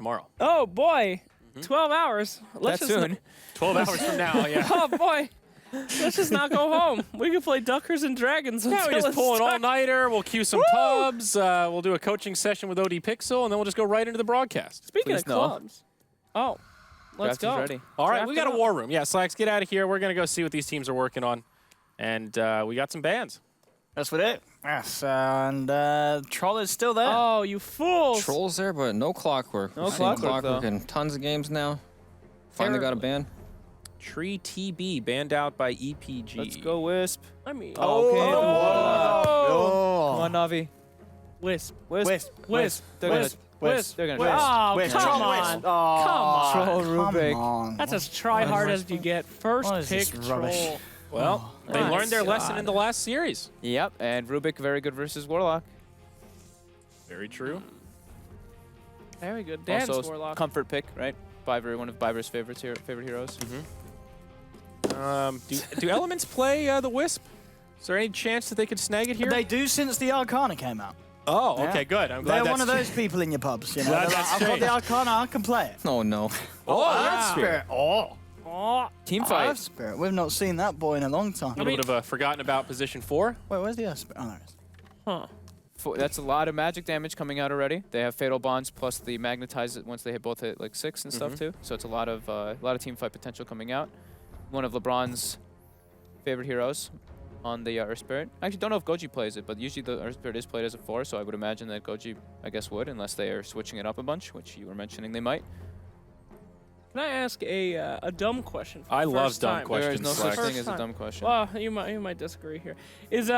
tomorrow. Oh, boy. 12 hours. That's soon. 12 hours from now, yeah. Oh, boy. Let's just not go home. We can play Duckers and Dragons Yeah, we until just it's pull an dark. all-nighter. We'll cue some pubs. We'll do a coaching session with OD Pixel, and then we'll just go right into the broadcast. Speaking Please of no. clubs. Oh, let's Draft is go. ready. All right, Draft we got it a up. war room. Yeah, Slacks, get out of here. We're going to go see what these teams are working on. And we got some bands. That's what it. Yes, and Troll is still there. Oh, you fools. Trolls there, but no clockwork. No We've seen Clockwork, though. in tons of games now. Finally got a ban. Tree TB, banned out by EPG. Let's go Wisp. I mean, Oh, okay. Oh. Come on, Navi. Wisp. Wisp. Wisp. They're gonna- Wisp. Wisp. They're gonna Wisp. Oh, Wisp. come Troll on. Wisp. Oh, Come on. Troll come Rubik. on. That's as try-hard as you get. First What is this pick rubbish? Troll. Well, they my learned their God. lesson in the last series. Yep, and Rubik very good versus Warlock. Very true. Very good. Dance Also, Warlock. comfort pick, right? Biver, one of Biver's favorite heroes. Do Elements play the Wisp? Is there any chance that they could snag it here? They do since the Arcana came out. Oh, okay, Yeah. good. I'm glad They're that's one of those people in your pubs, you know. Glad They're that's like, I've got changed. the Arcana, I can play it. Oh no. Oh, Earth wow. Spirit. Oh, Oh, Team Earth fight. Spirit. We've not seen that boy in a long time. A little bit of a forgotten about position 4. Wait, where's the Earth Spirit? Oh, there it is. huh. That's a lot of magic damage coming out already. They have Fatal Bonds plus the Magnetize it once they both hit like 6 and stuff too. So it's a lot of team fight potential coming out. One of LeBron's favorite heroes on the Earth Spirit. I actually don't know if Goji plays it, but usually the Earth Spirit is played as a 4, so I would imagine that Goji, I guess, would, unless they are switching it up a bunch, which you were mentioning they might. Can I ask a dumb question? For I the love first dumb time? questions. There is no Slacks. such thing First as a time. dumb question. Well, you might disagree here. Is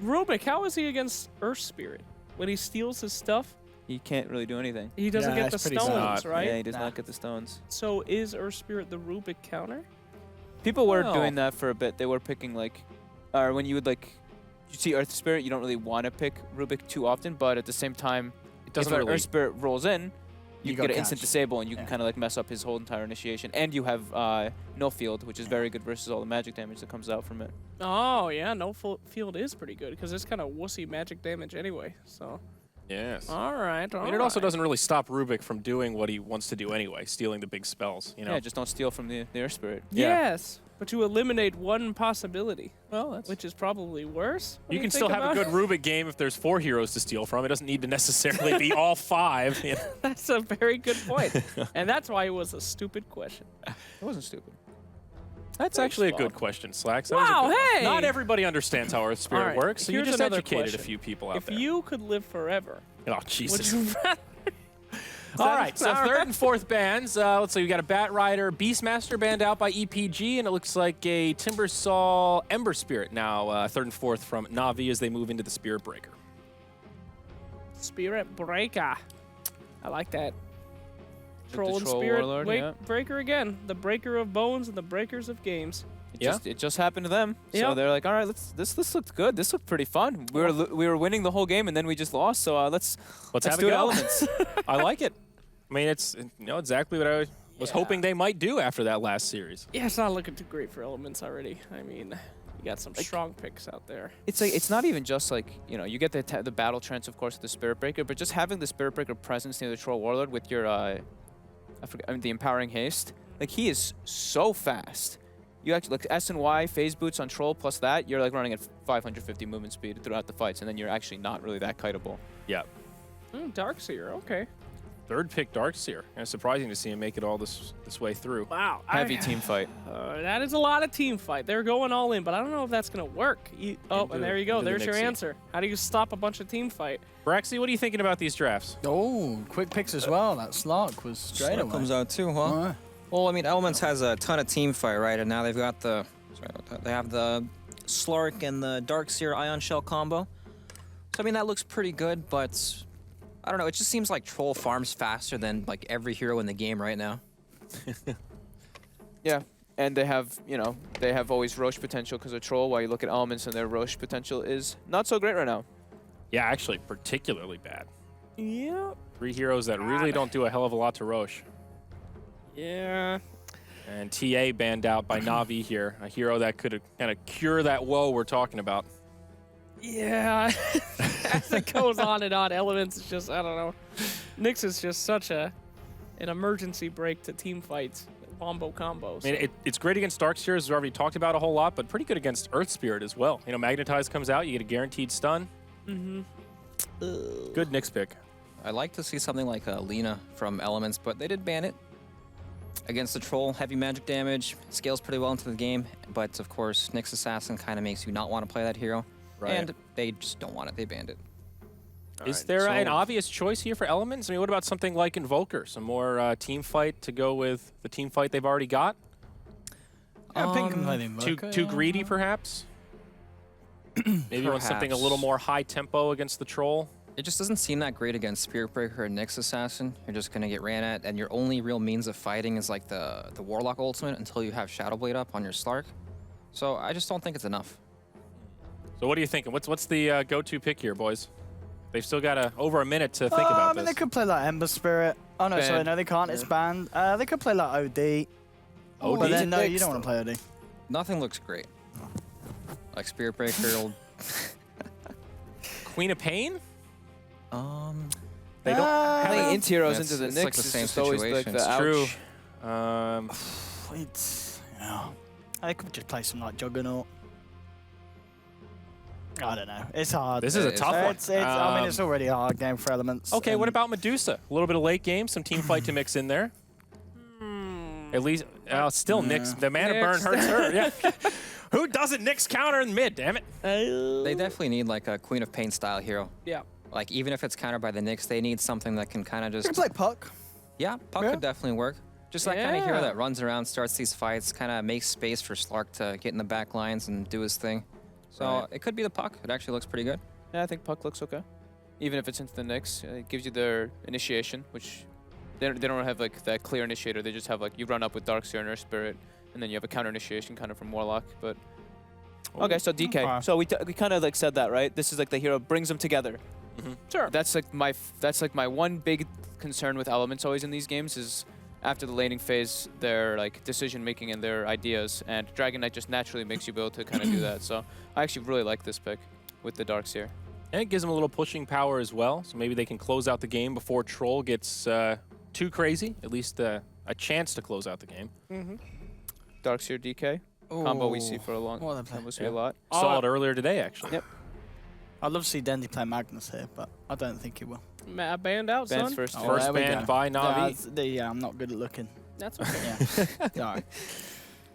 Rubik, how is he against Earth Spirit? When he steals his stuff, He can't really do anything. he doesn't Yeah, get the it's pretty stones, sad. right? Yeah, he does Nah. not get the stones. So is Earth Spirit the Rubik counter? People were Well. doing that for a bit. They were picking like, or when you would like, you see Earth Spirit, you don't really want to pick Rubik too often, but at the same time, It doesn't if an really. Earth Spirit rolls in, you You can get got an instant catch. disable, and you can Yeah. kind of like mess up his whole entire initiation. And you have no field, which is very good versus all the magic damage that comes out from it. Oh yeah, no field is pretty good because it's kind of wussy magic damage anyway. So Yes. all right. I mean, it also doesn't really stop Rubik from doing what he wants to do anyway, stealing the big spells. You know. Yeah, just don't steal from the Earth Spirit. Yes, but you eliminate one possibility, Well, that's. which is probably worse. when You can think still have a about good it. Rubik game if there's 4 heroes to steal from. It doesn't need to necessarily be all 5. You know? That's a very good point, and that's why it was a stupid question. It wasn't stupid. That's Thanks, actually a Bob. good question, Slacks. That was a Wow, good one. hey! Not everybody understands how Earth Spirit All right, works, so you here's just another educated question. a few people out If there. you could live forever, Oh, would Jesus. you rather? All right, so all third right. and fourth bands. Let's see, we got a Bat Rider Beastmaster banned out by EPG, and it looks like a Timbersaw Ember Spirit now third and fourth from Navi as they move into the Spirit Breaker. Spirit Breaker. I like that. the Troll and Troll Spirit Warlord, wait, yeah. Breaker again. The breaker of bones and the breakers of games. It just happened to them. So Yeah. they're like, all right, this looked good. This looked pretty fun. We were winning the whole game and then we just lost. So let's Have do a it go. Elements. I like it. I mean, it's exactly what I was Yeah. hoping they might do after that last series. Yeah, it's not looking too great for Elements already. I mean, you got some strong picks out there. It's like it's not even just like you get the battle trance of course with the Spirit Breaker, but just having the Spirit Breaker presence near the Troll Warlord with your the empowering haste, like he is so fast. You actually like S and Y phase boots on Troll plus that you're like running at 550 movement speed throughout the fights, and then you're actually not really that kiteable. Yeah. Darkseer, okay. Third pick Darkseer. And it's surprising to see him make it all this way through. Wow. Heavy team fight. That is a lot of team fight. They're going all in, but I don't know if that's going to work. And there you go. into the There's your Nixie. answer. How do you stop a bunch of team fight? Braxy, what are you thinking about these drafts? Oh, quick picks as well. That Slark was straight That away. comes out too, huh? Alright. Well, I mean, Elements has a ton of team fight, right? And now they've got they have the Slark and the Darkseer Ion Shell combo. So, I mean, that looks pretty good, but I don't know. It just seems like Troll farms faster than like every hero in the game right now. Yeah, and they have always Roche potential because of Troll. While you look at Elements and their Roche potential is not so great right now. Yeah, actually, particularly bad. Yeah. 3 heroes that really don't do a hell of a lot to Roche. Yeah. And TA banned out by Navi here, a hero that could kind of cure that woe we're talking about. Yeah. As it goes on and on, Elements is just, I don't know. Nyx is just such a an emergency break to team fights, combo combos. I mean, it's great against Darkseer, as we already talked about a whole lot, but pretty good against Earth Spirit as well. You know, Magnetize comes out, you get a guaranteed stun. Good Nyx pick. I'd like to see something like Lena from Elements, but they did ban it. Against the Troll, heavy magic damage, scales pretty well into the game, but of course, Nyx Assassin kind of makes you not want to play that hero. Right. And they just don't want it, they banned it. Is there an obvious choice here for Elements? I mean, what about something like Invoker? Some more team fight to go with the team fight they've already got? I think can play the Invoker, Too greedy, perhaps? Maybe you want something a little more high tempo against the Troll? It just doesn't seem that great against Spirit Breaker and Nyx Assassin. You're just gonna get ran at, and your only real means of fighting is like the Warlock ultimate until you have Shadow Blade up on your Slark. So I just don't think it's enough. So what are you thinking? What's the go-to pick here, boys? They've still got over a minute to think about I mean, this. they could play like Ember Spirit. Oh, no, sorry, Banned. no, they can't. It's banned. They could play like OD. OD? But then, no, you don't want to play OD. Nothing looks great. Like Spirit Breaker will... Queen of Pain? They don't have Playing int heroes Yeah, into the it's Nyx like the is same just always like situation. the It's ouch. True. It's, you know, they could just play some like Juggernaut. I don't know. It's hard. This is a It's- tough one. I mean, it's already a hard game for Elements. Okay, what and- about Medusa? A little bit of late game, some team fight to mix in there. At least, still Nyx. The mana burn Nyx. hurts her. Yeah. Who doesn't Nyx counter in mid, damn it? They definitely need like a Queen of Pain style hero. Yeah. Like even if it's countered by the Nyx, they need something that can kind of You just... can play Puck. Yeah, Puck Yeah. could definitely work. Just that kind of hero Yeah. that runs around, starts these fights, kind of makes space for Slark to get in the back lines and do his thing. So Right. it could be the Puck. It actually looks pretty good. Yeah, I think Puck looks okay. Even if it's into the Nyx, it gives you their initiation, which they don't have like that clear initiator. They just have like you run up with Darkseer and Earth Spirit, and then you have a counter initiation kind of from Warlock. But okay, so DK. Okay. So we kind of like said that, right? This is like the hero brings them together. Sure. That's like my one big concern with Elements always in these games is after the laning phase, their like decision making and their ideas, and Dragon Knight just naturally makes you be able to kind of do that. So I actually really like this pick with the Darkseer. And it gives them a little pushing power as well, so maybe they can close out the game before Troll gets too crazy. At least a chance to close out the game. Darkseer DK combo we see for a long What are they playing? time. We see a lot. Saw it earlier today, actually. Yep. I'd love to see Dendy play Magnus here, but I don't think he will. Banned out, Bands son. first. Oh, First there we banned go. by Yeah, Navi. yeah, I'm not good at looking. That's okay. Yeah. Sorry.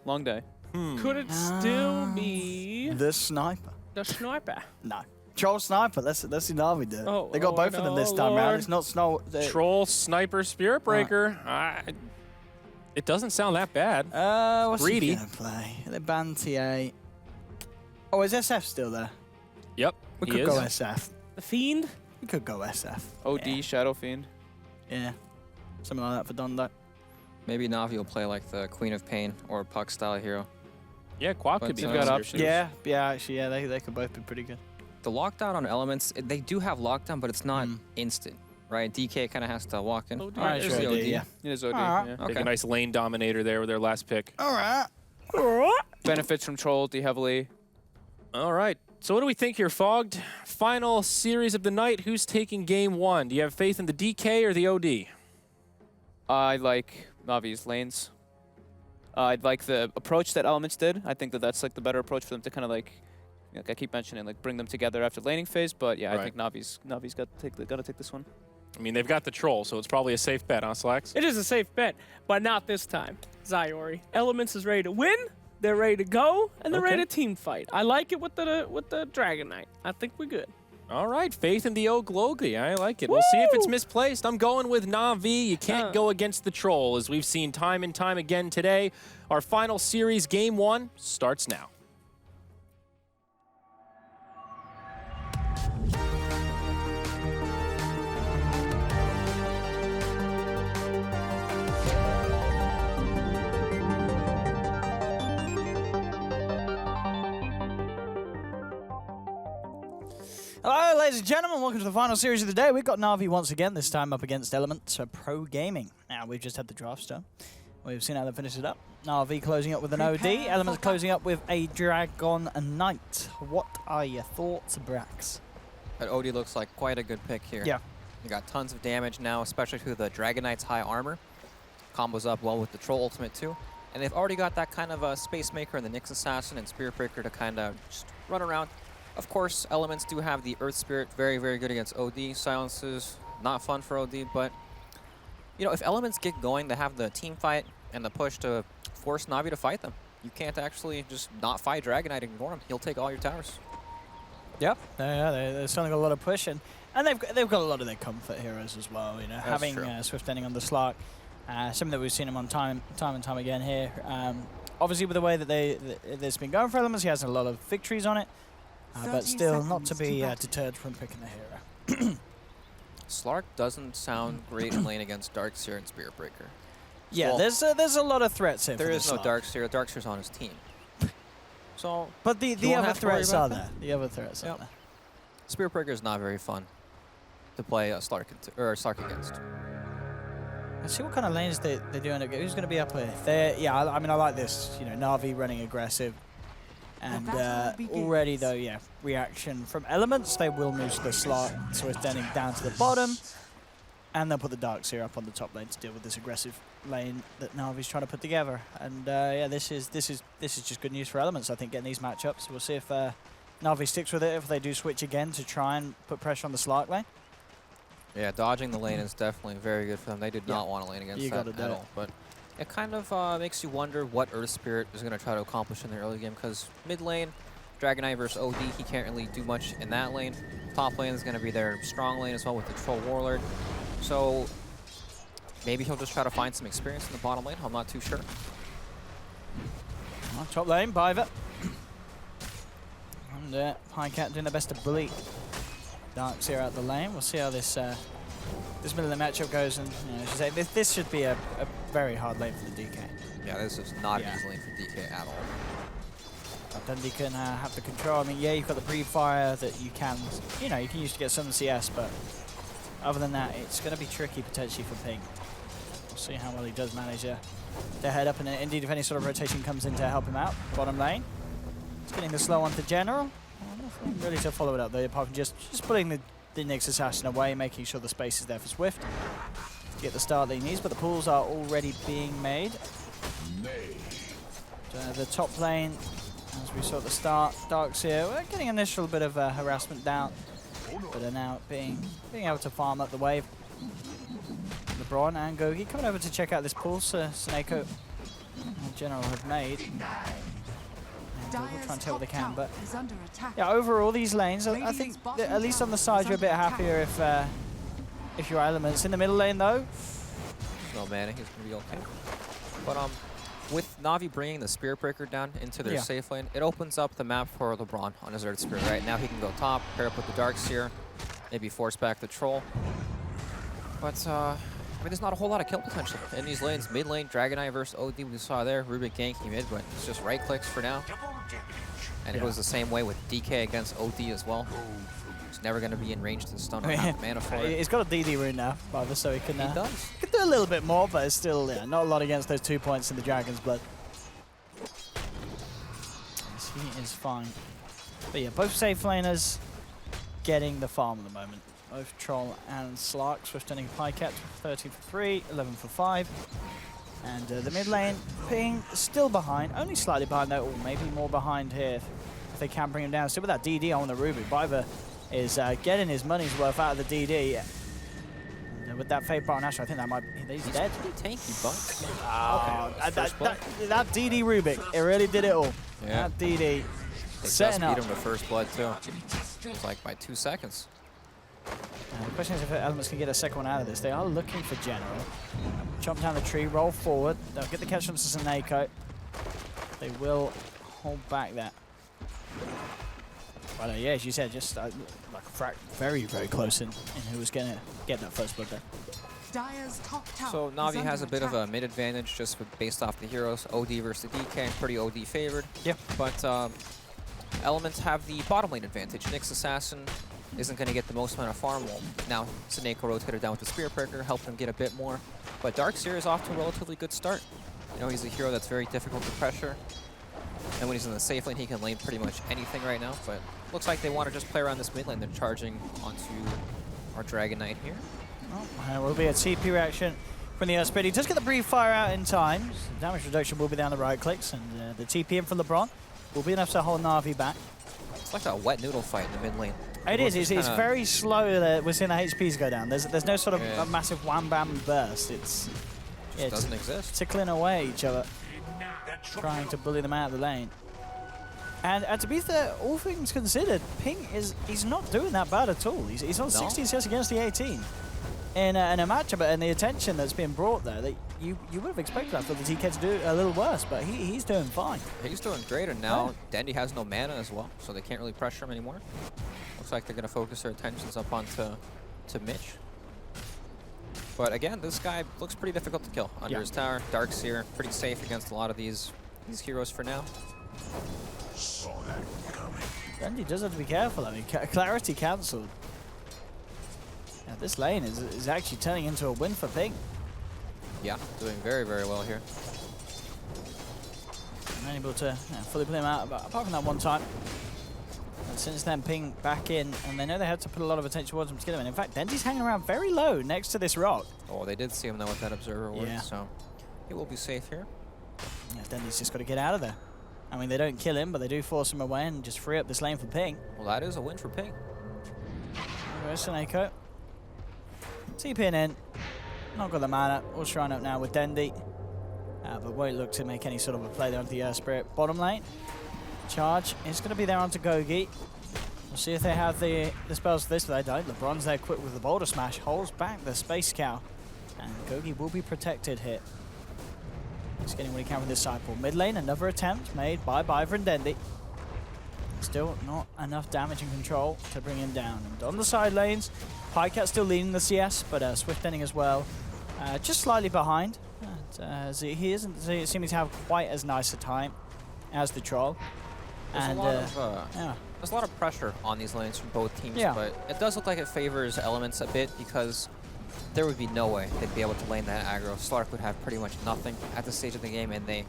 Long day. Could it still be The Sniper. the sniper? No. Troll Sniper. Let's see Navi do it. Oh, they got both of them this time Lord. round. It's not Snow. Troll, Sniper, Spirit Breaker. It doesn't sound that bad. What's Greedy. he gonna play? They banned TA. Oh, is SF still there? Yep, We he could is. go SF. The fiend? We could go SF. OD Yeah. Shadow Fiend. Yeah. Something like that for Dundee. Maybe Navi will play like the Queen of Pain or Puck style hero. Yeah, Quap could But be they've nice got here, options. too. Yeah, actually, yeah, they could both be pretty good. The lockdown on Elements, they do have lockdown, but it's not Mm. instant, right? DK kind of has to walk in. OD. Alright, There's sure, the OD. yeah. It is OD. Alright. Yeah. Take Okay. a nice lane dominator there with their last pick. All right. Benefits from Troll heavily. All right. So what do we think here, Fogged? Final series of the night. Who's taking game one? Do you have faith in the DK or the OD? I like Navi's lanes. I'd like the approach that Elements did. I think that that's like the better approach for them to kind of like I keep mentioning, like bring them together after laning phase. But yeah, Right. I think Navi's got to take this one. I mean, they've got the Troll, so it's probably a safe bet, huh, Slacks? It is a safe bet, but not this time. Zyori. Elements is ready to win. They're ready to go, and they're ready to team fight. I like it with the Dragon Knight. I think we're good. All right, faith in the Oglogi. I like it. We'll see if it's misplaced. I'm going with Navi. You can't go against the Troll, as we've seen time and time again today. Our final series, game one, starts now. Hello, ladies and gentlemen. Welcome to the final series of the day. We've got Navi once again, this time up against Elements Pro Gaming. Now, we've just had the draft stone. We've seen how they finished it up. Navi closing up with an OD. Elements closing up with a Dragon Knight. What are your thoughts, Brax? But OD looks like quite a good pick here. Yeah. You got tons of damage now, especially to the Dragon Knight's high armor. Combos up well with the Troll ultimate too. And they've already got that kind of a Space Maker and the Nyx Assassin and Spirit Breaker to kind of just run around. Of course, Elements do have the Earth Spirit, very, very good against OD. Silences, not fun for OD, but you know, if Elements get going, they have the team fight and the push to force Navi to fight them. You can't actually just not fight Dragon Knight and ignore him. He'll take all your towers. Yep. Yeah, they've certainly got a lot of push, and they've got a lot of their comfort heroes as well. You know, having Swift ending on the Slark, something that we've seen him on time and time again here. Obviously, with the way that it's been going for Elements, he has a lot of victories on it, but still not to be deterred from picking the hero. Slark doesn't sound great in lane against Darkseer and Spirit Breaker. Yeah, well, there's a lot of threats here. There for is no Slark. Darkseer. Darkseer's on his team. So, but the won't other have to worry threats about are that. there. The other threats are there. Spirit Breaker is not very fun to play Slark against. Let's see what kind of lanes they do end up getting. Who's going to be up with? I mean, I like this. You know, Navi running aggressive. And already, though, yeah, reaction from Elements. They will move the Slark, so it's ending down to the bottom. And they'll put the Darkseer up on the top lane to deal with this aggressive lane that Navi's trying to put together. And yeah, this is just good news for Elements, I think, getting these matchups. We'll see if Navi sticks with it, if they do switch again to try and put pressure on the Slark lane. Yeah, dodging the lane is definitely very good for them. They did not want to lane against that at all. But it kind of makes you wonder what Earth Spirit is going to try to accomplish in the early game, because mid lane, Dragon Knight versus OD, he can't really do much in that lane. Top lane is going to be their strong lane as well with the Troll Warlord. So maybe he'll just try to find some experience in the bottom lane. I'm not too sure. Top lane, Biver. And Highcat doing their best to bully Darkseer out the lane. We'll see how this middle of the matchup goes. And you know, as you say, this should be a very hard lane for the DK. Yeah, this is not an easy lane for DK at all. But Dundee can have the control. I mean, yeah, you've got the pre-fire that you can use to get some CS, but other than that, it's going to be tricky potentially for Ping. We'll see how well he does manage to head up, and indeed if any sort of rotation comes in to help him out. Bottom lane. It's getting the slow onto General. Nothing really to follow it up though, apart from just putting the Nyx Assassin away, making sure the space is there for Swift to get the start that he needs, but the pools are already being made. The top lane, as we saw at the start, Darkseer, we're getting an initial bit of harassment down, but are now being able to farm up the wave. LeBron and Gogi coming over to check out this pool Snako and General have made. We'll try and tell what they can, but yeah, overall these lanes, I think at least on the side you're a bit happier if your Elements. In the middle lane though, No mana, he's gonna be okay. But with Navi bringing the Spirit Breaker down into their safe lane, it opens up the map for LeBron on his Earth Spirit. Right now he can go top, pair up with the Darkseer, maybe force back the Troll. But I mean, there's not a whole lot of kill potential in these lanes. Mid lane, Dragon Knight versus OD, we saw there. Rubik ganking mid, but it's just right clicks for now. And it goes the same way with DK against OD as well. He's never going to be in range to stun or have mana for it. He's got a DD rune now, Biver, so he can He does. He can do a little bit more, but it's still not a lot against those 2 points in the Dragon's Blood. Yes, he is fine. But yeah, both safe laners getting the farm at the moment. Both Troll and Slark. Swift ending Highcat 13 for 3, 11 for 5. And the mid lane, Ping still behind, only slightly behind though, or maybe more behind here if they can bring him down. Still with that DD on the Ruby. Biver is getting his money's worth out of the DD. And with that Fade Bar on Asher, I think that might be, he's dead. Pretty tanky, but That DD Rubik, it really did it all. Yeah. That DD they setting just up. beat him to first blood too. It's like by 2 seconds. The question is if Elements can get a second one out of this. They are looking for General. Chomp down the tree, roll forward. They'll get the catch from Snako. They will hold back that. But yeah, as you said, just like a frac, very, very close in who was going to get that first blood there. So Navi has a bit of a mid advantage just based off the heroes. OD versus the DK, pretty OD favored. Yep. But Elements have the bottom lane advantage. Nyx Assassin isn't going to get the most amount of farm. Well, now Snako rotated down with the Spirit Breaker, helped him get a bit more. But Darkseer is off to a relatively good start. You know, he's a hero that's very difficult to pressure. And when he's in the safe lane, he can lane pretty much anything right now. But looks like they want to just play around this mid lane. They're charging onto our Dragon Knight here. Oh, there will be a TP reaction from the Earthspirit. He does get the brief fire out in time. So damage reduction will be down the right clicks, and the TP in from LeBron will be enough to hold Navi back. It's like a wet noodle fight in the mid lane. It is. It's very slow that we're seeing the HPs go down. There's no sort of a massive wham-bam burst. It's doesn't exist. Tickling away each other, trying to bully them out of the lane. And to be fair, all things considered, Ping he's not doing that bad at all. He's on 16 CS against the 18 in a matchup, and the attention that's being brought there, that you would have expected that for the TK to do a little worse, but he's doing fine. He's doing great, and now Dendy has no mana as well, so they can't really pressure him anymore. Looks like they're going to focus their attentions up onto Mitch. But again, this guy looks pretty difficult to kill. Under his tower, Darkseer, pretty safe against a lot of these heroes for now. Dendy does have to be careful. I mean, clarity cancelled. Yeah, this lane is actually turning into a win for Ping. Yeah, doing very, very well here. Unable to fully play him out, apart from that one time. And since then, Ping back in, and they know they had to put a lot of attention towards him to get him in. In fact, Dendy's hanging around very low next to this rock. Oh, they did see him though with that observer ward, so he will be safe here. Yeah, Dendy's just got to get out of there. I mean, they don't kill him, but they do force him away and just free up this lane for Ping. Well, that is a win for Ping. There's Seneko. TPing in. Not got the mana. All shrine up now with Dendy. But won't look to make any sort of a play there onto the Earth Spirit. Bottom lane. Charge is going to be there onto Gogi. We'll see if they have the spells for this, but they don't. LeBron's there quick with the Boulder Smash. Holds back the Space Cow. And Gogi will be protected here. He's getting what he can with this cycle. Mid lane, another attempt made by Byver and Dendy. Still not enough damage and control to bring him down. And on the side lanes, Pycat still leading the CS, but Swift ending as well. Just slightly behind. As he isn't seeming to have quite as nice a time as the Troll. There's a lot of pressure on these lanes from both teams, but it does look like it favors Elements a bit because there would be no way they'd be able to lane that aggro. Slark would have pretty much nothing at this stage of the game, and they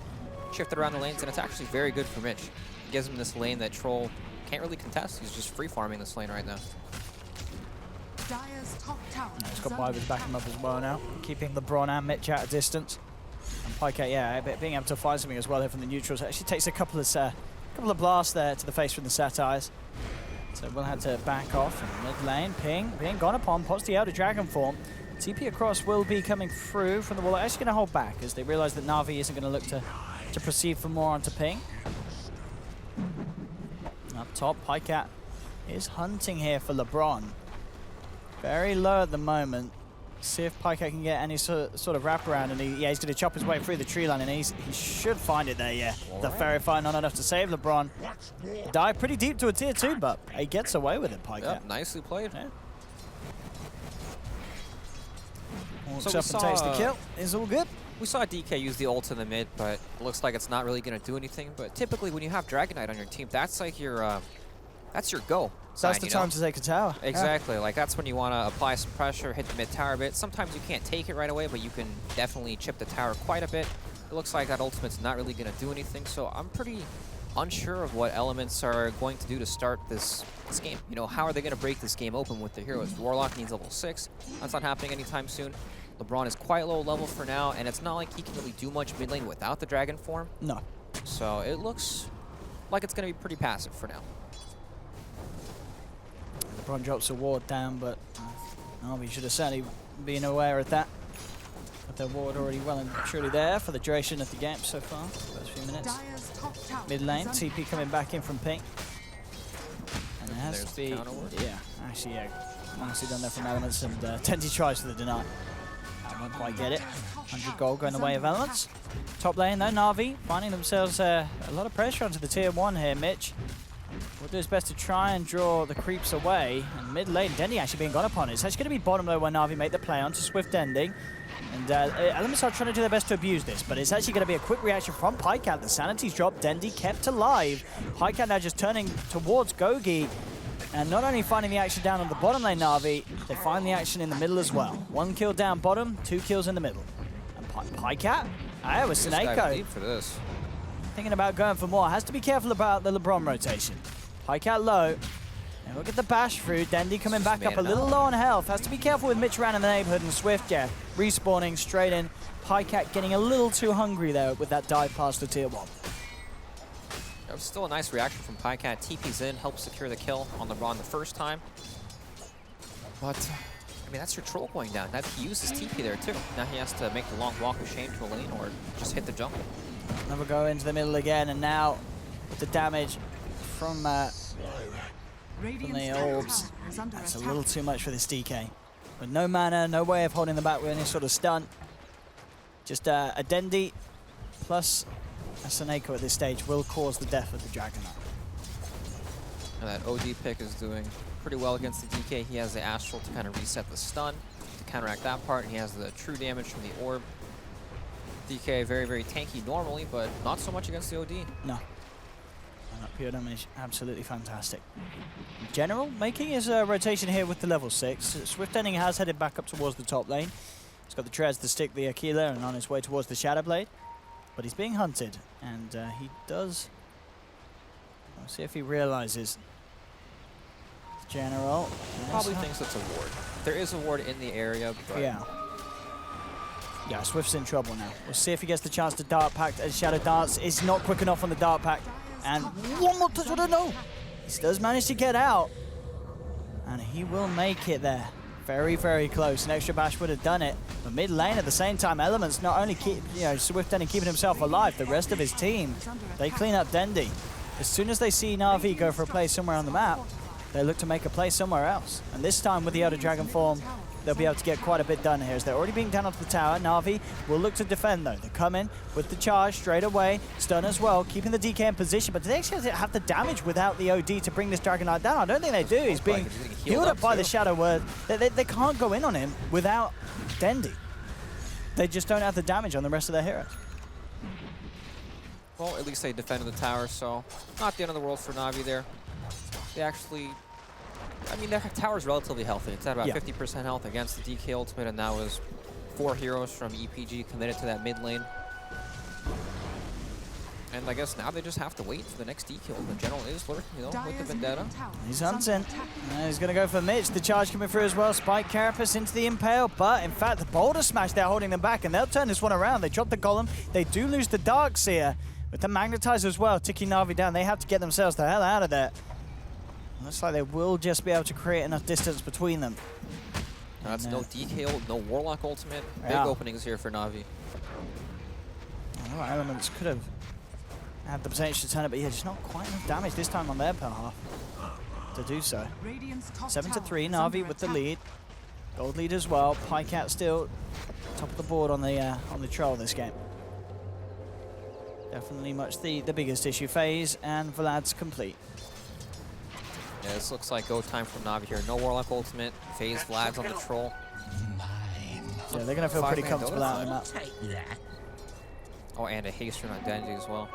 shifted around the lanes, and it's actually very good for Mitch. It gives him this lane that Troll can't really contest. He's just free farming this lane right now. He's got Byver's backing him up as well now, keeping LeBron and Mitch out of distance. And Pycat, being able to find something as well here from the neutrals. Actually takes a couple of blasts there to the face from the Satires. So we'll have to back off in mid lane. Ping being gone upon, pops the Elder Dragon form. TP across will be coming through from the wall. They're actually going to hold back as they realize that Navi isn't going to look to proceed for more onto Ping. Up top, Pycat is hunting here for LeBron. Very low at the moment. See if Pycat can get any sort of wraparound, and he's going to chop his way through the tree line, and he should find it there, yeah. The Fairy Fire not enough to save LeBron. Dive pretty deep to a tier 2, but he gets away with it, Pycat. Yep, nicely played. Yeah. Walks up and takes the kill. It's all good. We saw DK use the ult in the mid, but it looks like it's not really going to do anything. But typically when you have Dragon Knight on your team, that's like your go. That's the time to take a tower. Exactly. Like that's when you want to apply some pressure, hit the mid tower a bit. Sometimes you can't take it right away, but you can definitely chip the tower quite a bit. It looks like that ultimate's not really going to do anything. So I'm pretty unsure of what Elements are going to do to start this game. You know, how are they going to break this game open with the heroes? Warlock needs level 6. That's not happening anytime soon. LeBron is quite low level for now, and it's not like he can really do much mid lane without the dragon form. No. So it looks like it's going to be pretty passive for now. LeBron drops a ward down, but we should have certainly been aware of that. But their ward already well and truly there for the duration of the game so far. First few minutes. Mid lane, TP coming back in from Pink. And it has to be, actually, nicely done there from Elements, and Tenty tries for the deny. Won't quite get it. 100 gold going the way of Elements. Top lane though, Navi finding themselves a lot of pressure onto the tier 1 here. Mitch will do his best to try and draw the creeps away. And mid lane, Dendy actually being gone upon. It's actually going to be bottom though where Navi make the play onto Swift ending. And Elements are trying to do their best to abuse this, but it's actually going to be a quick reaction from Pycat. The sanity's dropped, Dendy kept alive. Pycat now just turning towards Gogi. And not only finding the action down on the bottom lane, Navi, they find the action in the middle as well. 1 kill down bottom, 2 kills in the middle. And Pycat, with Seneko. Deep for this. Thinking about going for more. Has to be careful about the LeBron rotation. Pycat low. And look at the bash through. Dendi coming back up a Man little up. low on health. Has to be careful with Mitch around in the neighborhood, and Swift, yeah, respawning straight in. Pycat getting a little too hungry there with that dive past the tier 1. That was still a nice reaction from Pycat. TP's in, helps secure the kill on LeBron the first time. But, I mean, that's your troll going down. Now he uses TP there, too. Now he has to make the long walk of shame to a lane or just hit the jungle. Another go into the middle again, and now the damage from the orbs. That's a little too much for this DK. But no mana, no way of holding them back with any sort of stun. Just a Dendi plus a Seneko at this stage will cause the death of the Dragon Knight. And that OD pick is doing pretty well against the DK. He has the Astral to kind of reset the stun, to counteract that part, and he has the true damage from the orb. DK very, very tanky normally, but not so much against the OD. No. And that pure damage, absolutely fantastic. General making his rotation here with the level 6. Swift Ending has headed back up towards the top lane. He's got the treads to stick the Aquila and on his way towards the Shadow Blade. But he's being hunted, and he does... Let's see if he realizes. General. Probably thinks it's a ward. There is a ward in the area, but... Yeah. Yeah, Swift's in trouble now. We'll see if he gets the chance to Dart Pact as Shadow Dance is not quick enough on the Dart Pact. And one more touch with a no. He does manage to get out. And he will make it there. Very, very close. An extra bash would have done it. But mid lane at the same time, Elements not only keep, Swift Dendi keeping himself alive, the rest of his team, they clean up Dendi. As soon as they see Navi go for a play somewhere on the map, they look to make a play somewhere else. And this time with the Elder Dragon form, they'll be able to get quite a bit done here as they're already being down onto the tower. Navi will look to defend though. They come in with the charge straight away, stun as well, keeping the DK in position. But do they actually have the damage without the OD to bring this Dragon Knight down? I don't think they do. He's being healed up by the Shadow Word. They can't go in on him without Dendi. They just don't have the damage on the rest of their heroes. Well, at least they defended the tower, so not the end of the world for Navi there. They actually... I mean, their tower's relatively healthy. It's at about 50% health against the DK ultimate, and that was 4 heroes from EPG committed to that mid lane. And I guess now they just have to wait for the next DK ultimate. General is lurking, with the Vendetta. He's hunting. He's going to go for Mitch. The charge coming through as well. Spike Carapace into the Impale, but in fact, the Boulder Smash, they're holding them back, and they'll turn this one around. They drop the Golem. They do lose the Darkseer, with the Magnetizer as well, ticking Navi down. They have to get themselves the hell out of there. Looks like they will just be able to create enough distance between them. That's no DK ult, no Warlock ultimate. Big openings here for Navi. Elements could have had the potential to turn it, but yeah, just not quite enough damage this time on their behalf to do so. 7-3, Navi with the lead. Gold lead as well. Pycat still top of the board on the troll this game. Definitely much the biggest issue. Phase and Vlad's complete. Yeah, this looks like go time from Navi here. No Warlock ultimate. Phase Vlad's on the troll. So they're going to feel pretty comfortable out on that. Oh, and a haste from Identity as well.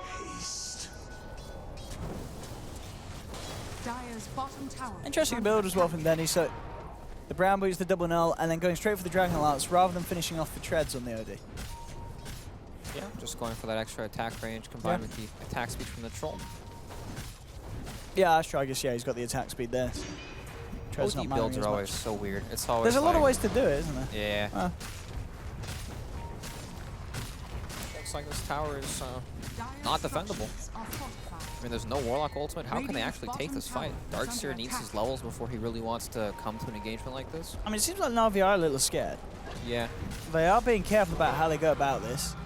Interesting build as well from Denny. So the brown boots, the double null, and then going straight for the Dragon Lance rather than finishing off the treads on the OD. Yeah, just going for that extra attack range combined with the attack speed from the troll. Yeah, Astragus, yeah, he's got the attack speed there. Tread's OD not builds as are always much. so weird. It's always There's a lot of like- ways to do it, isn't there? Yeah. Looks like this tower is not defendable. I mean, there's no Warlock ultimate. How can they actually take this fight? Darkseer needs his levels before he really wants to come to an engagement like this. I mean, it seems like Navi are a little scared. Yeah. They are being careful about how they go about this.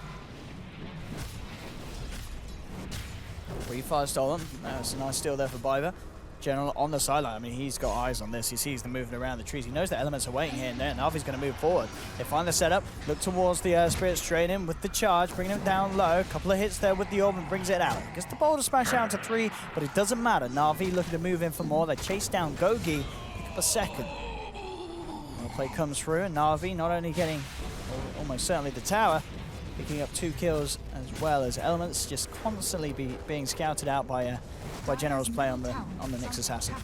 Refire stolen. That's a nice steal there for Biver. General on the sideline. I mean, he's got eyes on this. He sees them moving around the trees. He knows that Elements are waiting here and there. Navi's going to move forward. They find the setup. Look towards the Spirit straight in with the charge, bringing him down low. A couple of hits there with the orb and brings it out. Gets the Boulder Smash down to 3, but it doesn't matter. Navi looking to move in for more. They chase down Gogi. Pick up a second. The play comes through, and Navi not only getting almost certainly the tower, picking up 2 kills as well as Elements just constantly being scouted out by General's play on the Nyx Assassin.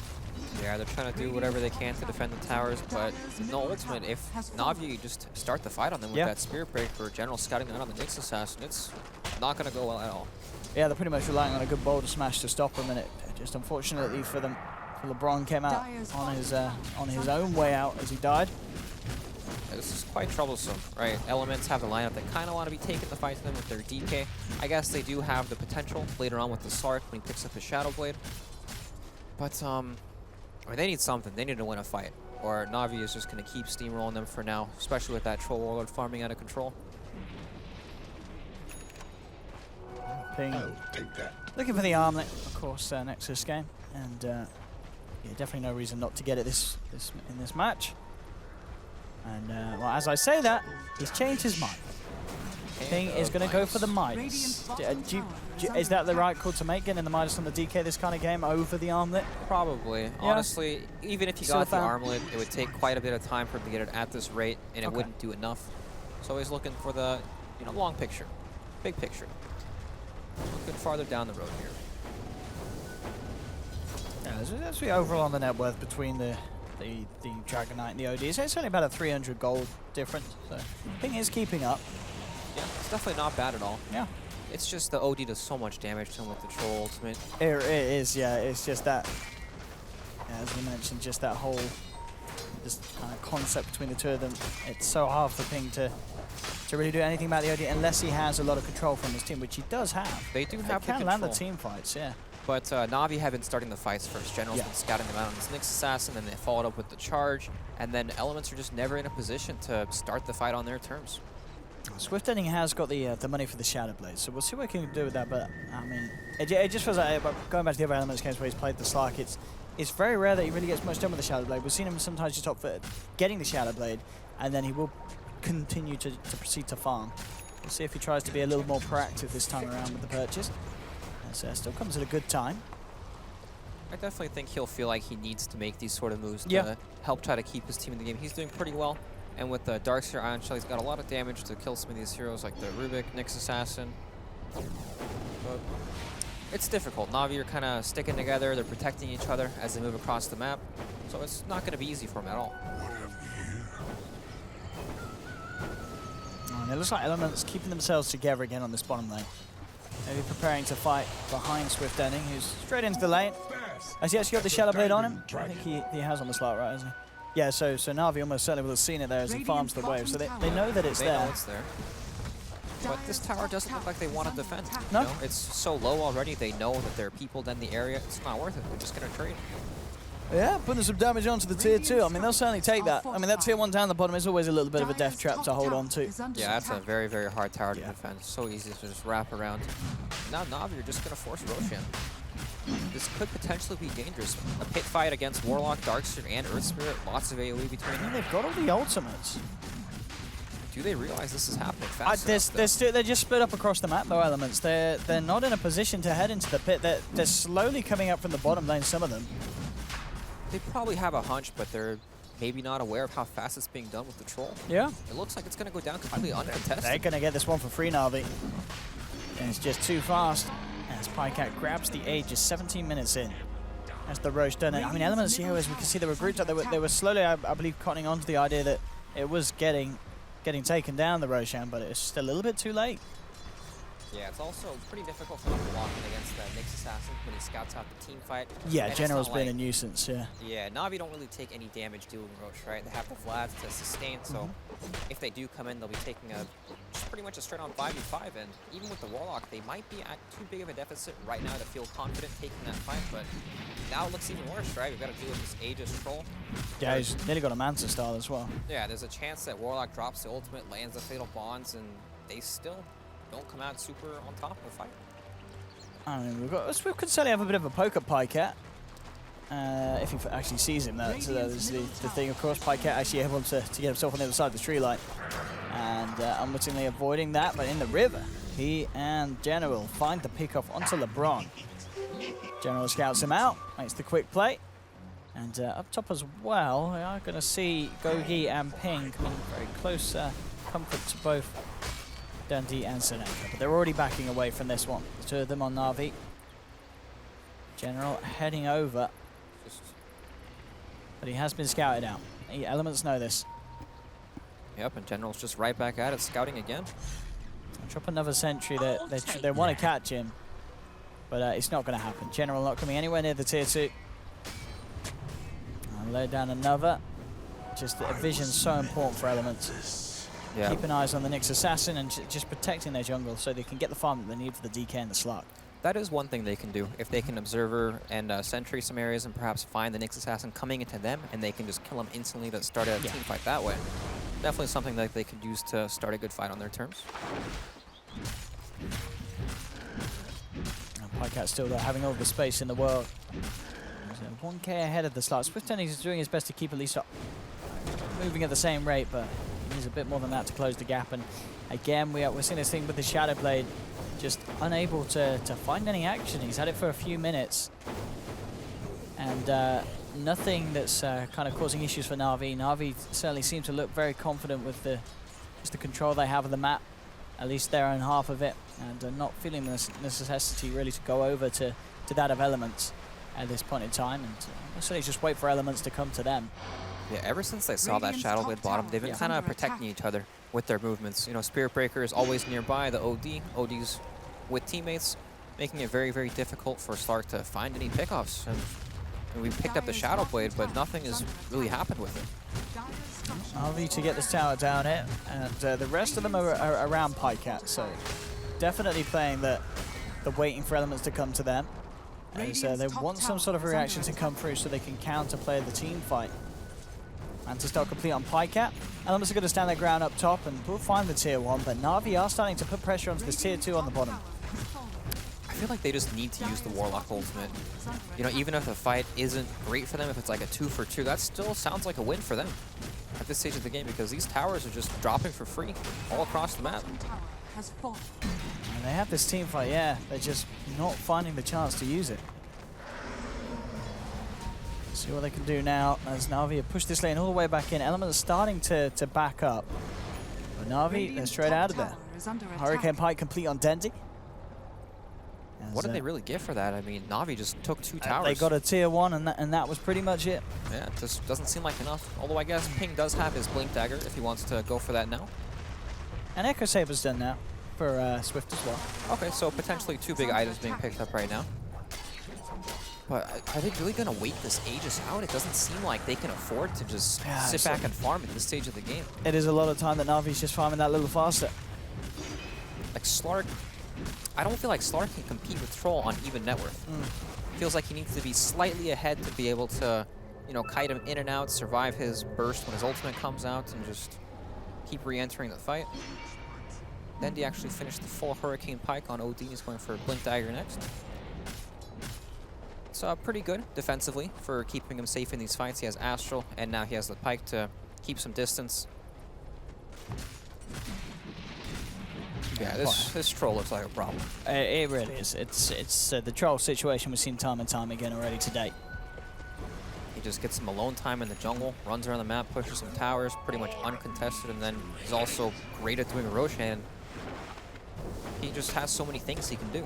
Yeah, they're trying to do whatever they can to defend the towers, but no ultimate. If Navi just start the fight on them with that Spirit Break or General scouting out on the Nyx Assassin, it's not going to go well at all. Yeah, they're pretty much relying on a good Boulder Smash to stop them, and it just unfortunately for them, So LeBron came out on his own way out as he died. This is quite troublesome, right? Elements have the lineup that kind of want to be taking the fight to them with their DK. I guess they do have the potential later on with the Sark when he picks up his Shadow Blade. But, I mean, they need something. They need to win a fight. Or Navi is just going to keep steamrolling them for now, especially with that Troll Warlord farming out of control. Ping. I'll take that. Looking for the armlet, of course, next to this game. And yeah, definitely no reason not to get it in this match. And well, as I say that, he's changed his mind. Ping is going to go for the Midas. Is that the right call to make, getting the Midas on the DK this kind of game over the armlet? Probably. Yeah. Honestly, even if you got the armlet, it would take quite a bit of time for him to get it at this rate, and it wouldn't do enough. So he's looking for the, long picture, big picture. Looking farther down the road here. Yeah, as we overall on the net worth between the Dragon Knight and the OD, it's only about a 300 gold difference. So Ping is keeping up. Yeah, it's definitely not bad at all. Yeah. It's just the OD does so much damage to him with the Troll ultimate. It is, yeah. It's just that, as you mentioned, just that whole kind of concept between the two of them. It's so hard for Ping to really do anything about the OD unless he has a lot of control from his team, which he does have. They do have the can control. land the team fights, yeah. But Navi have been starting the fights first. General's been scouting them out on his Nyx Assassin, and they followed up with the charge. And then Elements are just never in a position to start the fight on their terms. Swift Ending has got the money for the Shadow Blade, so we'll see what he can do with that. But I mean, it just feels like, going back to the other Elements games where he's played the Slark, it's very rare that he really gets much done with the Shadow Blade. We've seen him sometimes just opt for getting the Shadow Blade, and then he will continue to proceed to farm. We'll see if he tries to be a little more proactive this time around with the purchase. So still comes at a good time. I definitely think he'll feel like he needs to make these sort of moves to help try to keep his team in the game. He's doing pretty well. And with the Darkseer Ion Shell, he's got a lot of damage to kill some of these heroes like the Rubik, Nyx Assassin. But it's difficult. Navi are kind of sticking together. They're protecting each other as they move across the map. So it's not going to be easy for him at all. And it looks like Elements keeping themselves together again on this bottom lane. Maybe preparing to fight behind Swift Ending, who's straight into the lane. Has he actually got the Shadow Blade on him? I think he has on the slot, right, hasn't he? Yeah, so Navi almost certainly will have seen it there as he farms the wave, so they know that it's there. They know it's there. But this tower doesn't look like they want to defend. No. You know? It's so low already, they know that there are people in the area. It's not worth it. They're just going to trade. Yeah, putting some damage onto the tier 2. I mean, they'll certainly take that. I mean, that tier 1 down the bottom is always a little bit of a death trap to hold on to. Yeah, that's a very, very hard tower to defend. So easy to just wrap around. Now Navi, you're just going to force Roshan. This could potentially be dangerous. A pit fight against Warlock, Darkseer, and Earth Spirit. Lots of AoE between them. They've got all the ultimates. Do they realize this is happening fast enough, they're just split up across the map, though, Elements. They're not in a position to head into the pit. They're slowly coming up from the bottom lane, some of them. They probably have a hunch, but they're maybe not aware of how fast it's being done with the Troll. Yeah. It looks like it's going to go down completely uncontested. They're going to get this one for free, Navi. And it's just too fast. As Pycat grabs the A just 17 minutes in. As the Roche done it. I mean, Elements, as we can see, they were grouped up. They were slowly, I believe, cottoning on to the idea that it was getting taken down, the Roshan, but it's still a little bit too late. Yeah, it's also pretty difficult for them blocking against the Nyx Assassin when he scouts out the team fight. Yeah, and General's been a nuisance, yeah. Yeah, Navi don't really take any damage doing Roche, right? They have the Vlads to sustain, so if they do come in, they'll be taking just pretty much a straight-on 5v5, and even with the Warlock, they might be at too big of a deficit right now to feel confident taking that fight, but now it looks even worse, right? We've got to deal with this Aegis Troll. Yeah, he's nearly got a Manta style as well. Yeah, there's a chance that Warlock drops the ultimate, lands the Fatal Bonds, and they still don't come out super on top of the fight. I mean, we could certainly have a bit of a poke at Pycat. If he actually sees him, that's the thing. Of course, Pycat actually able to get himself on the other side of the tree line. And unwittingly avoiding that, but in the river, he and General find the pick-off onto LeBron. General scouts him out, makes the quick play. And up top as well, we are going to see Gogi and Ping coming very close comfort to both Dundee and Sineka, but they're already backing away from this one. The two of them on Navi. General heading over, but he has been scouted out. Elements know this. Yep, and General's just right back at it, scouting again. Drop another sentry. They want to catch him, but it's not going to happen. General not coming anywhere near the tier 2. And lay down another. Just a vision so important for Elements. Yeah. Keeping eyes on the Nyx Assassin and just protecting their jungle so they can get the farm that they need for the DK and the Slug. That is one thing they can do. If they can Observer and Sentry some areas and perhaps find the Nyx Assassin coming into them, and they can just kill him instantly to start a team fight that way. Definitely something that they could use to start a good fight on their terms. And Pycat still not having all the space in the world. 1k ahead of the Slug. Swift Tennis is doing his best to keep at least moving at the same rate, but he needs a bit more than that to close the gap. And again, we're seeing this thing with the Shadow Blade, just unable to find any action. He's had it for a few minutes, and nothing that's kind of causing issues for Navi. Navi certainly seem to look very confident with just the control they have of the map, at least their own half of it, and not feeling the necessity really to go over to that of Elements at this point in time, and certainly just wait for Elements to come to them. Yeah, ever since they saw that Shadow Blade bottom, they've been kind of protecting each other with their movements. You know, Spirit Breaker is always nearby, the OD's with teammates, making it very, very difficult for Slark to find any pickoffs. And we picked up the Shadow Blade, but nothing has really happened with it. Navi to get this tower down it, and the rest of them are around Pycat, so definitely playing the waiting for Elements to come to them. As they want some sort of reaction to come through so they can counterplay the team fight. And to start complete on Pycat. Elements are going to stand their ground up top and we'll find the tier 1, but Navi are starting to put pressure onto this tier 2 on the bottom. I feel like they just need to use the Warlock ultimate. You know, even if the fight isn't great for them, if it's like a 2-for-2, that still sounds like a win for them at this stage of the game, because these towers are just dropping for free all across the map. And they have this team fight, yeah, they're just not finding the chance to use it. See what they can do now as Navi have pushed this lane all the way back in. Elements starting to back up. But Navi, they're straight out of there. Hurricane Pike complete on Dendy. What did they really get for that? I mean, Navi just took 2 towers. They got a tier 1 and that was pretty much it. Yeah, it just doesn't seem like enough. Although I guess Ping does have his Blink Dagger if he wants to go for that now. And Echo Saber's done now for Swift as well. Okay, so potentially 2 big items being picked up right now. But are they really going to wait this Aegis out? It doesn't seem like they can afford to just sit back and farm at this stage of the game. It is a lot of time that Navi's just farming that little faster. Like Slark, I don't feel like Slark can compete with Troll on even net worth. Feels like he needs to be slightly ahead to be able to, you know, kite him in and out, survive his burst when his ultimate comes out, and just keep re-entering the fight. Dendy actually finished the full Hurricane Pike on OD. He's going for Blink Dagger next. It's pretty good defensively for keeping him safe in these fights. He has Astral, and now he has the Pike to keep some distance. Yeah, this Troll looks like a problem. It really is. It's the Troll situation we've seen time and time again already today. He just gets some alone time in the jungle, runs around the map, pushes some towers, pretty much uncontested, and then he's also great at doing a Roshan. He just has so many things he can do.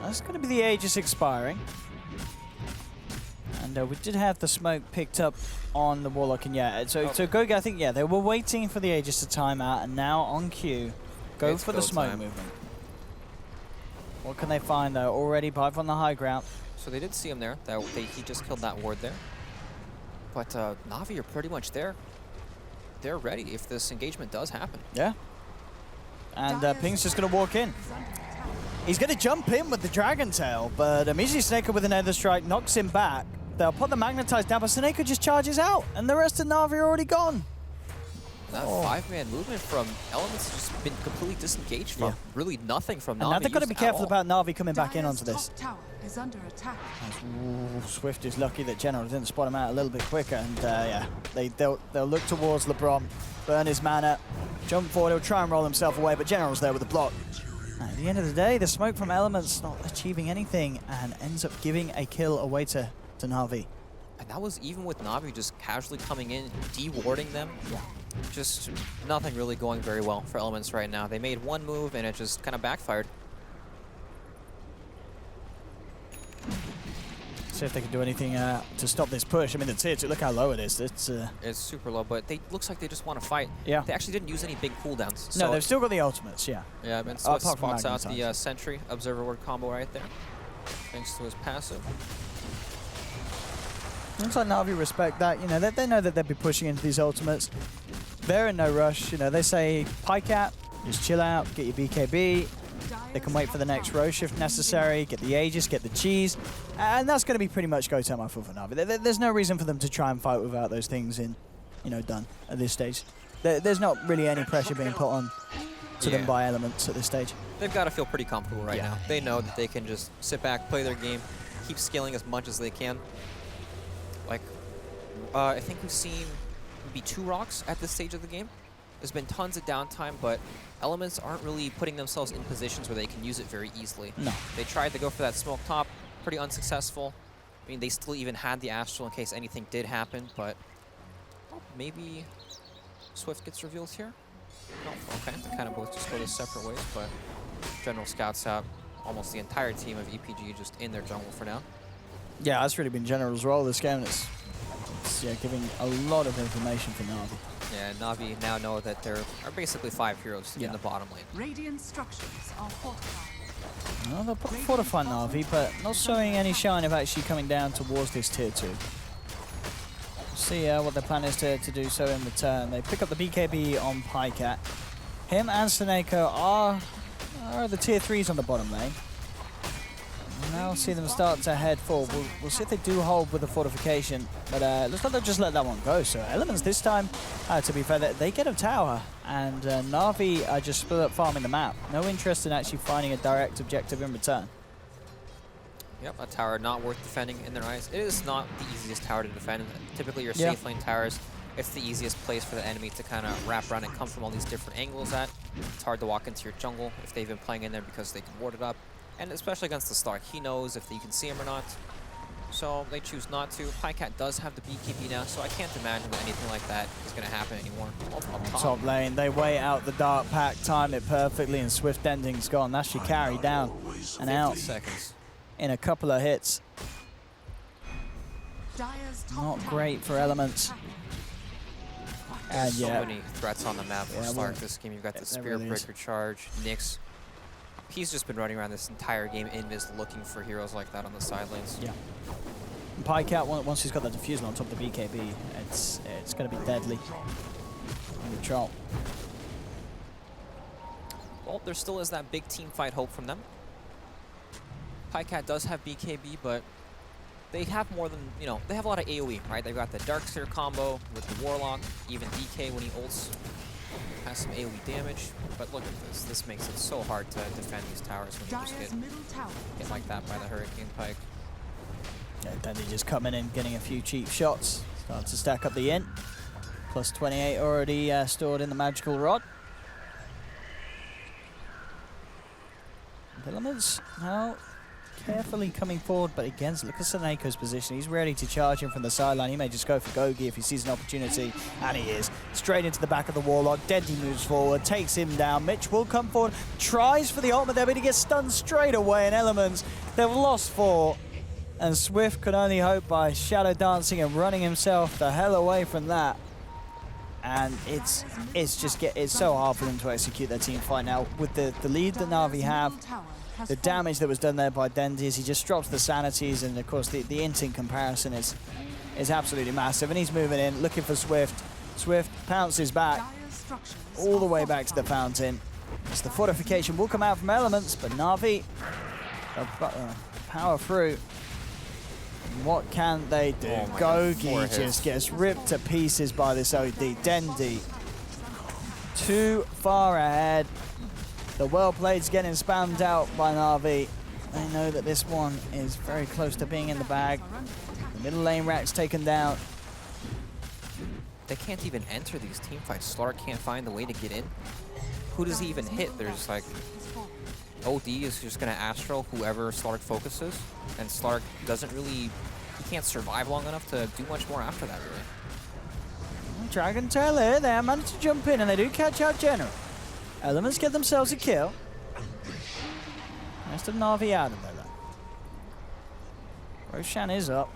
That's going to be the Aegis expiring. And we did have the smoke picked up on the Warlock, and yeah, so Goga, I think, yeah, they were waiting for the Aegis to time out, and now on cue, go for the smoke movement. What can they find, though? Already Pipe on the high ground. So they did see him there. He just killed that ward there. But Navi are pretty much there. They're ready if this engagement does happen. Yeah. And Ping's just going to walk in. He's going to jump in with the Dragon Tail, but immediately Sneko with an Nether Strike knocks him back. They'll put the Magnetize down, but Sneko just charges out, and the rest of Navi are already gone. That 5-man movement from Elements has just been completely disengaged from really nothing from Navi. And now they've got to be careful about Navi coming back in onto this. Tower is under attack. Swift is lucky that General didn't spot him out a little bit quicker, and yeah, they'll look towards LeBron, burn his mana, jump forward, he'll try and roll himself away, but General's there with the block. At the end of the day, the smoke from Elements not achieving anything and ends up giving a kill away to Navi. And that was even with Navi just casually coming in, de-warding them. Yeah. Just nothing really going very well for Elements right now. They made one move and it just kind of backfired. See if they can do anything to stop this push. I mean, the tier 2, look how low it is. It's super low, but they looks like they just want to fight. Yeah. They actually didn't use any big cooldowns. No, they've still got the ultimates, yeah. Yeah, and so it Apart from spots out the Magnetize. Sentry Observer Ward combo right there, thanks to his passive. Looks like Navi respect that. You know, they know that they'll be pushing into these ultimates. They're in no rush. You know, they say, Pycat, just chill out, get your BKB. They can wait for the next Rosh if necessary, get the Aegis, get the cheese. And that's going to be pretty much go time for Navi. There's no reason for them to try and fight without those things done at this stage. There's not really any pressure being put on to them by Elements at this stage. They've got to feel pretty comfortable right now. They know that they can just sit back, play their game, keep scaling as much as they can. Like, I think we've seen maybe 2 rocks at this stage of the game. There's been tons of downtime, but Elements aren't really putting themselves in positions where they can use it very easily. No. They tried to go for that smoke top, pretty unsuccessful. I mean, they still even had the Astral in case anything did happen, but maybe Swift gets revealed here? No, okay, they kind of both just go their separate ways, but General scouts out almost the entire team of EPG just in their jungle for now. Yeah, that's really been General's role this game. It's giving a lot of information for Navi. Yeah, Navi now know that there are basically 5 heroes in the bottom lane. Radiant structures are fortified. Well, they'll fortify Navi, but not showing any shine of actually coming down towards this tier 2. See what their plan is to do so in return. They pick up the BKB on Pycat. Him and Sneko are the tier 3s on the bottom lane. And now see them start to head forward. We'll see if they do hold with the fortification, but looks like they'll just let that one go. So Elements this time, to be fair, they get a tower, and Navi are just split up farming the map. No interest in actually finding a direct objective in return. Yep, a tower not worth defending in their eyes. It is not the easiest tower to defend. Typically your safe lane towers, it's the easiest place for the enemy to kind of wrap around and come from all these different angles at. It's hard to walk into your jungle if they've been playing in there because they can ward it up. And especially against the Stark, he knows if you can see him or not. So they choose not to. Pycat does have the BKB now, so I can't imagine that anything like that is going to happen anymore. Top lane, they wait out the Dark Pack, time it perfectly, and Swift Ending's gone. That's your carry down and out 50 seconds. In a couple of hits. Not great for Elements. And so many threats on the map for Stark this game. You've got the Spear really Breaker charge, Nyx. He's just been running around this entire game in mist looking for heroes like that on the side lanes. Yeah. And Pycat, once he's got the diffuser on top of the BKB, it's going to be deadly. In control. Well, there still is that big team fight hope from them. Pycat does have BKB, but they have more than, they have a lot of AoE, right? They've got the Darkseer combo with the Warlock, even DK when he ults has some AoE damage. But look at this. This makes it so hard to defend these towers when you just get hit like that by the Hurricane Pike. Yeah, Dandy just coming in, getting a few cheap shots. Starting to stack up the int. Plus 28 already stored in the Magical Rod. Elements now carefully coming forward, but again, look at Saneko's position. He's ready to charge him from the sideline. He may just go for Gogi if he sees an opportunity, and he is. Straight into the back of the Warlock. Deadly moves forward, takes him down. Mitch will come forward, tries for the ultimate there, but he gets stunned straight away in Elements. They've lost 4, and Swift could only hope by shadow dancing and running himself the hell away from that. And it's so hard for them to execute their team fight now with the lead that Navi have. The damage that was done there by Dendi as he just drops the sanities, and of course the int in comparison is absolutely massive. And he's moving in, looking for Swift. Swift pounces back, all the way back to the fountain. As the fortification will come out from Elements, but Navi power through. What can they do? Gogi just gets ripped to pieces by this OD. Dendi too far ahead. The well played's getting spammed out by Navi. They know that this one is very close to being in the bag. The middle lane rack's taken down. They can't even enter these team fights. Slark can't find a way to get in. Who does he even hit? There's like OD is just gonna Astral whoever Slark focuses, and Slark doesn't really, he can't survive long enough to do much more after that really. Dragon Tail here, they managed to jump in and they do catch out General. Elements get themselves a kill. Rest of Navi out of there though. Roshan is up,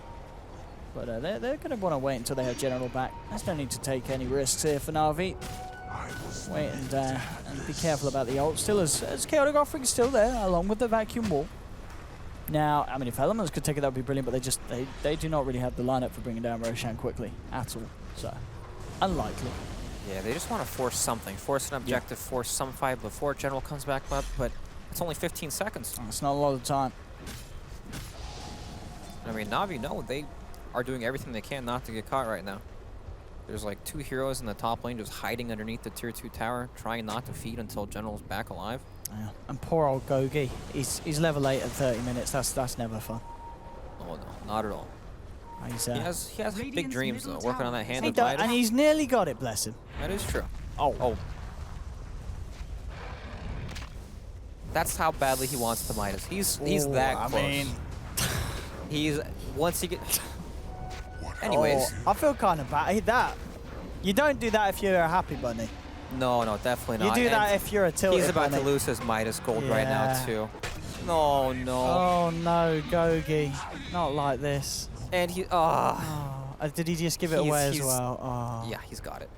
but they're going to want to wait until they have General back. There's no need to take any risks here for Navi. Wait and be careful about the ult. Still as Chaotic Offering still there, along with the Vacuum Wall. Now, I mean, if Elements could take it, that would be brilliant, but they do not really have the lineup for bringing down Roshan quickly at all. So, unlikely. Yeah, they just want to force something. Force an objective, force some fight before General comes back up, but it's only 15 seconds. It's not a lot of time. I mean, Navi, no, they are doing everything they can not to get caught right now. There's like 2 heroes in the top lane just hiding underneath the tier 2 tower, trying not to feed until General's back alive. Yeah. And poor old Gogi, he's level 8 at 30 minutes. That's never fun. Oh no, not at all. He's, He has big dreams though, working on that hand he of does, Midas. and he's nearly got it, bless him. That is true. Oh. That's how badly he wants the Midas. He's that close. I mean, He's once he gets. Anyways, I feel kind of bad. You don't do that if you're a happy bunny. no, definitely not. You do that And if you're a tilted he's about bunny. to lose his Midas gold right now Yeah. too. No, no. Oh no, Gogi, not like this. And he. Did he just give it away as he's- well? Oh. Yeah, he's got it.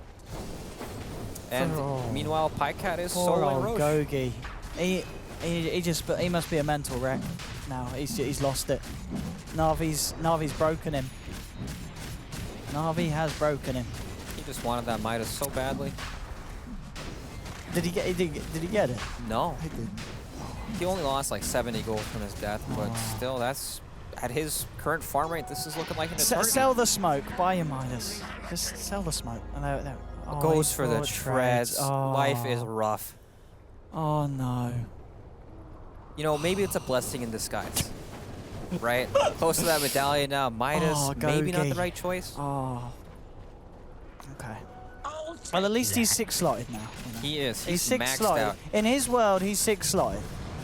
And Oh. meanwhile, Pycat is Poor soloing old Roche. Gogi. He must be a mental wreck now. He's lost it. Navi's broken him. Navi has broken him. He just wanted that Midas so badly. Did he get it? No, He didn't. he only lost like 70 gold from his death, but still, that's at his current farm rate. This is looking like an eternity. Sell the smoke. Buy your Midas. Just sell the smoke. Oh, Goes he for the bought treads. Oh. Life is rough. Oh no. You know, maybe it's a blessing in disguise, right? Close to that medallion now. Midas, Oh, maybe not the Gogi. right choice. Oh. Okay. Well, at least he's 6 slotted now. You know? He is. He's He's 6 maxed slotted. out. In his world, he's 6 slotted.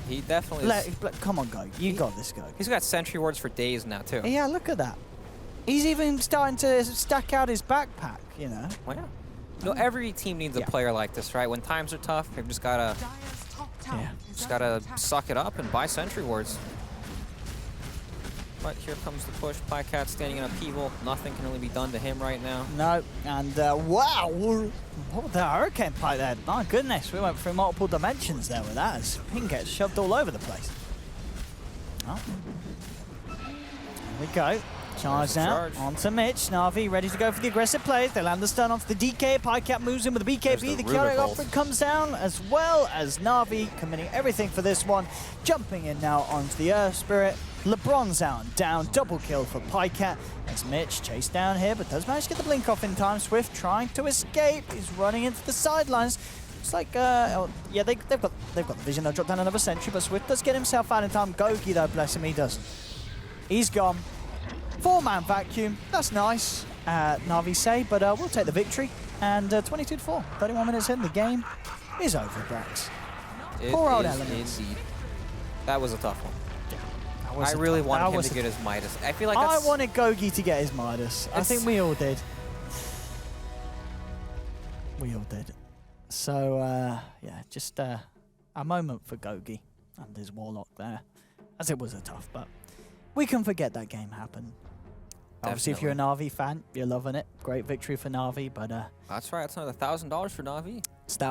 He definitely is. Come on, Go. You got this, Go. He's got sentry wards for days now, too. Yeah, look at that. He's even starting to stack out his backpack, you know. Well, yeah. No, every team needs a Yeah. player like this, right? When times are tough, they've just gotta Dire's top tower Yeah. is just under gotta suck it up and buy sentry wards. But here comes the push. Pycat standing in upheaval. Nothing can really be done to him right now. No, and wow, what was that hurricane pipe there? My goodness, we went through multiple dimensions there with that. His ping gets shoved all over the place. Oh. Here we go. Charge the now, charge. onto Mitch. Navi ready to go for the aggressive plays. They land the stun onto the DK. Pycat moves in with the BKB. There's The the chaotic Rubik offering comes down, as well as Navi committing everything for this one. Jumping in now onto the Earth Spirit. LeBron's out, down, double kill for Pycat. As Mitch chased down here, but does manage to get the blink off in time. Swift trying to escape. He's running into the sidelines. It's like, yeah, they've got the vision. They'll drop down another sentry, but Swift does get himself out in time. Gogi, though, bless him, he doesn't. He's gone. 4-man vacuum. That's nice, Navi say, but we'll take the victory. And 22-4, 31 minutes in, the game is over, Brax. It Poor old is Elements. indeed. That was a tough one. That was I a really tough- wanted that him was to a- get his Midas. I feel like I that's... wanted Gogi to get his Midas. I think we all did. We all did. So, yeah, just a moment for Gogi and his Warlock there. As it was a tough, but we can forget that game happened. Obviously, if you're a Navi fan, you're loving it. Great victory for Navi, but That's right. That's another $1,000 for Navi. stout